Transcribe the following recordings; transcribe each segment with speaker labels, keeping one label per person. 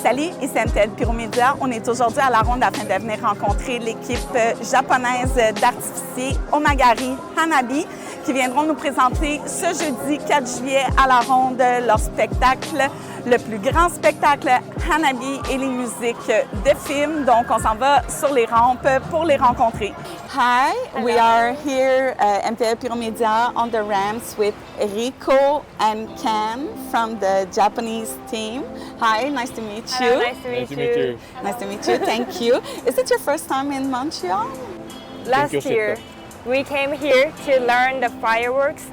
Speaker 1: Salut, ici Pyromédia. On est aujourd'hui à la ronde afin de venir rencontrer l'équipe japonaise d'artificiers Omagari HANABI qui viendront nous présenter ce jeudi 4 juillet à la ronde leur spectacle, le plus grand spectacle HANABI et les musiques de films. Donc, on s'en va sur les rampes pour les rencontrer. Hi, hello. We are here MTL Pyromédia on the ramps with Rico and Ken from the Japanese team. Hi, nice to meet you.
Speaker 2: Hello, nice to meet you.
Speaker 1: Nice to meet you, thank you. Is it your first time in Montreal?
Speaker 2: Last year, we came here to learn the fireworks.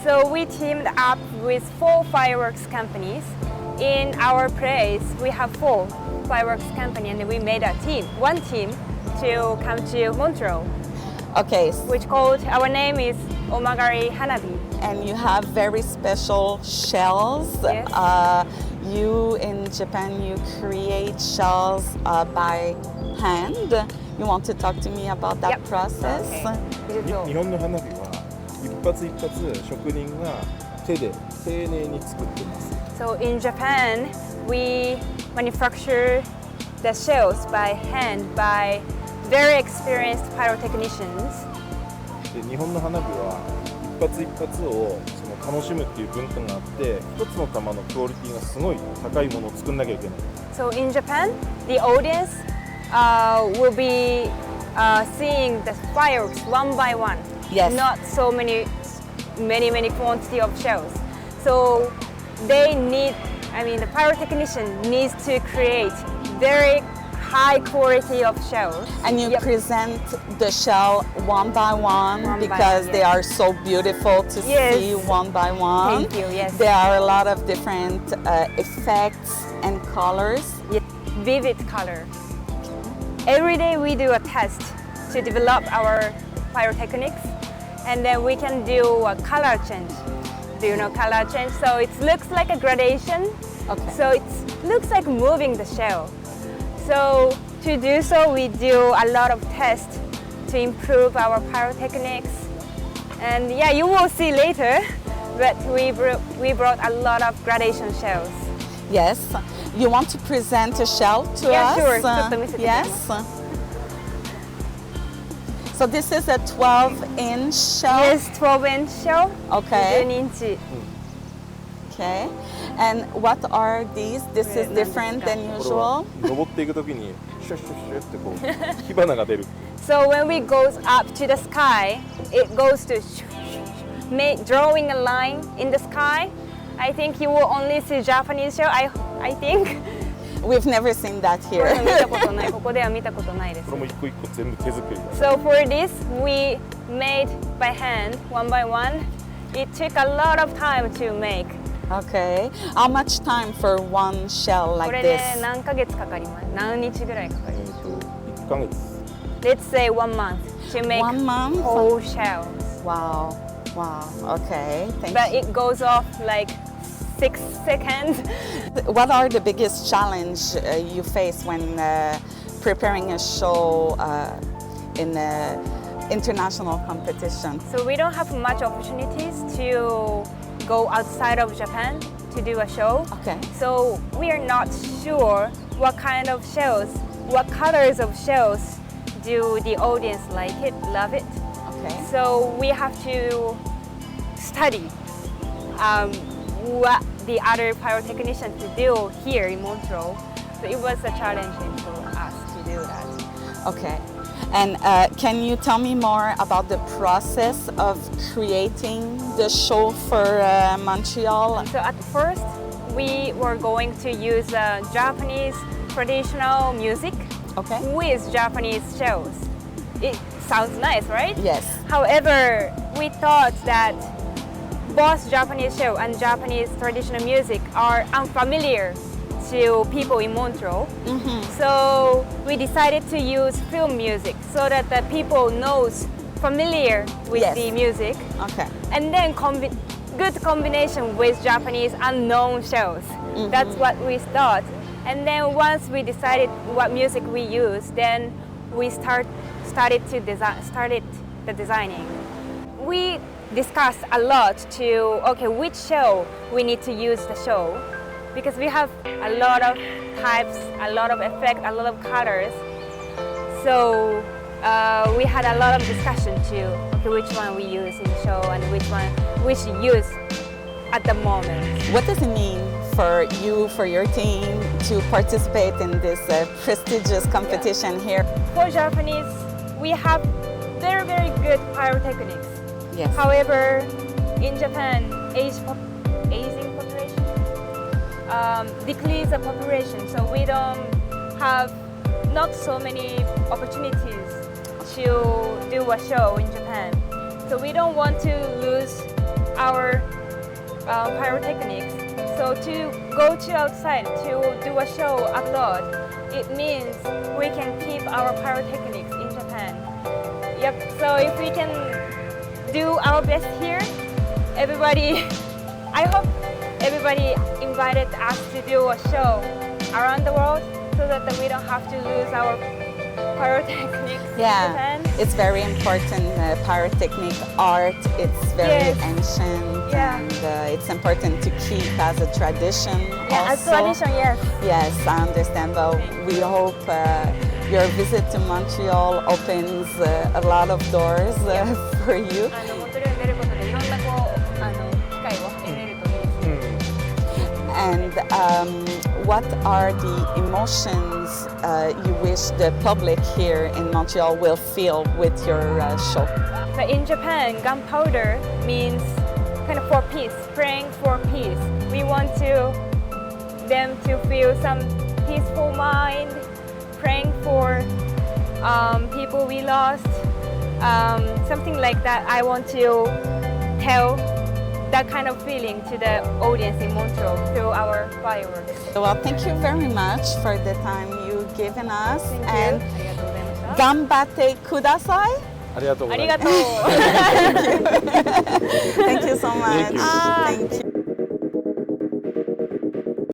Speaker 2: So we teamed up with 4 fireworks companies. In our place, we have 4 fireworks companies and we made a team, one team, to come to Montreal.
Speaker 1: Okay.
Speaker 2: Which called, our name is Omagari HANABI.
Speaker 1: And you have very special shells.
Speaker 2: Yes.
Speaker 1: You in Japan, you create shells by hand. You want to talk to me about that process?
Speaker 2: Okay.
Speaker 3: 日本の花火は一発一発職人が手で丁寧に作ってます。
Speaker 2: So in Japan, we manufacture the shells by hand by very experienced pyrotechnicians.
Speaker 3: で日本の花火は一発一発をその楽しむっていう文化があって、一つの玉のクオリティがすごい高いものを作んなきゃいけない。
Speaker 2: So in Japan, the audience will be seeing the fireworks one by one.
Speaker 1: Yes.
Speaker 2: Not so many quantity of shells. So they need, the pyrotechnician needs to create very high quality of shells.
Speaker 1: And you present the shell one by one because they are so beautiful to see one by one.
Speaker 2: Thank you, yes.
Speaker 1: There are a lot of different effects and colors.
Speaker 2: Yes. Vivid color. Every day we do a test to develop our pyrotechnics, and then we can do a color change. Do you know color change? So it looks like a gradation.
Speaker 1: Okay.
Speaker 2: So it looks like moving the shell. So to do so, we do a lot of tests to improve our pyrotechnics. And yeah, you will see later, but we brought a lot of gradation shells.
Speaker 1: Yes. You want to present a shell to us?
Speaker 2: Yeah, sure.
Speaker 1: Yes. So this is a 12-inch shell?
Speaker 2: Yes, 12-inch shell.
Speaker 1: Okay.
Speaker 2: 12-inch.
Speaker 1: Okay. And what are these? This is different than usual?
Speaker 3: 登っていくときにシュッシュッシュッってこう火花が出る。
Speaker 2: So when we goes up to the sky, it goes to drawing a line in the sky. I think you will only see Japanese shell. I think.
Speaker 1: We've never seen that here.
Speaker 2: ここでは見たことないです。
Speaker 3: これも一個一個全部手作り。
Speaker 2: So for this, we made by hand, one by one. It took a lot of time to make.
Speaker 1: Okay. How much time for one shell
Speaker 2: こ
Speaker 1: like
Speaker 2: れで
Speaker 1: this?
Speaker 2: 何ヶ月かかります？何日ぐらいかかります
Speaker 3: 1ヶ月。
Speaker 2: ？Let's say 1 month to make
Speaker 1: 1 month?
Speaker 2: whole shells.
Speaker 1: Wow. Wow. Okay. Thank
Speaker 2: But
Speaker 1: you.
Speaker 2: it goes off like 6 seconds.
Speaker 1: What are the biggest challenge you face when preparing a show in international competition?
Speaker 2: So we don't have much opportunities to go outside of Japan to do a show.
Speaker 1: Okay.
Speaker 2: So we are not sure what kind of shells, what colors of shells do the audience like it, love it.
Speaker 1: Okay.
Speaker 2: So we have to study what the other pyrotechnicians to do here in Montreal. So it was a challenging for us to do that.
Speaker 1: Okay. And can you tell me more about the process of creating the show for Montreal?
Speaker 2: So at first, we were going to use Japanese traditional music with Japanese shells. It sounds nice, right?
Speaker 1: Yes.
Speaker 2: However, we thought that both Japanese show and Japanese traditional music are unfamiliar to people in Montreal.
Speaker 1: Mm-hmm.
Speaker 2: So we decided to use film music so that the people knows familiar with the music.
Speaker 1: Okay.
Speaker 2: And then good combination with Japanese unknown shows.
Speaker 1: Mm-hmm.
Speaker 2: That's what we thought. And then once we decided what music we use, then we started the designing. We discussed a lot to which show we need to use the show, because we have a lot of types, a lot of effect, a lot of colors. So we had a lot of discussion too. Okay, which one we use in the show and which one we should use at the moment.
Speaker 1: What does it mean for you, for your team, to participate in this prestigious competition here?
Speaker 2: For Japanese, we have very, very good pyrotechnics.
Speaker 1: Yes.
Speaker 2: However, in Japan, aging population, decrease the population, so we don't have not so many opportunities to do a show in Japan. So we don't want to lose our pyrotechnics. So to go to outside to do a show abroad, it means we can keep our pyrotechnics in Japan. Yep. So if we can do our best here, everybody, I hope everybody invited us to do a show around the world so that we don't have to lose our pyrotechnics in Japan.
Speaker 1: It's very important, pyrotechnic art, it's very ancient, and it's important to keep as a tradition.
Speaker 2: Yeah, as tradition, yes.
Speaker 1: Yes, I understand, but we hope your visit to Montreal opens a lot of doors for you. And what are the emotions you wish the public here in Montreal will feel with your show?
Speaker 2: But in Japan, gunpowder means kind of for peace, praying for peace. We want them to feel some peaceful mind, praying for people we lost, something like that. I want to tell that kind of feeling to the audience in Montreal through our fireworks.
Speaker 1: Well, thank you very much for the time you've given us.
Speaker 2: Thank you.
Speaker 1: And ganbatte kudasai.
Speaker 3: ありがとうございます。
Speaker 2: ありがとう。
Speaker 1: Thank you so much.
Speaker 3: Thank you.
Speaker 1: Thank you.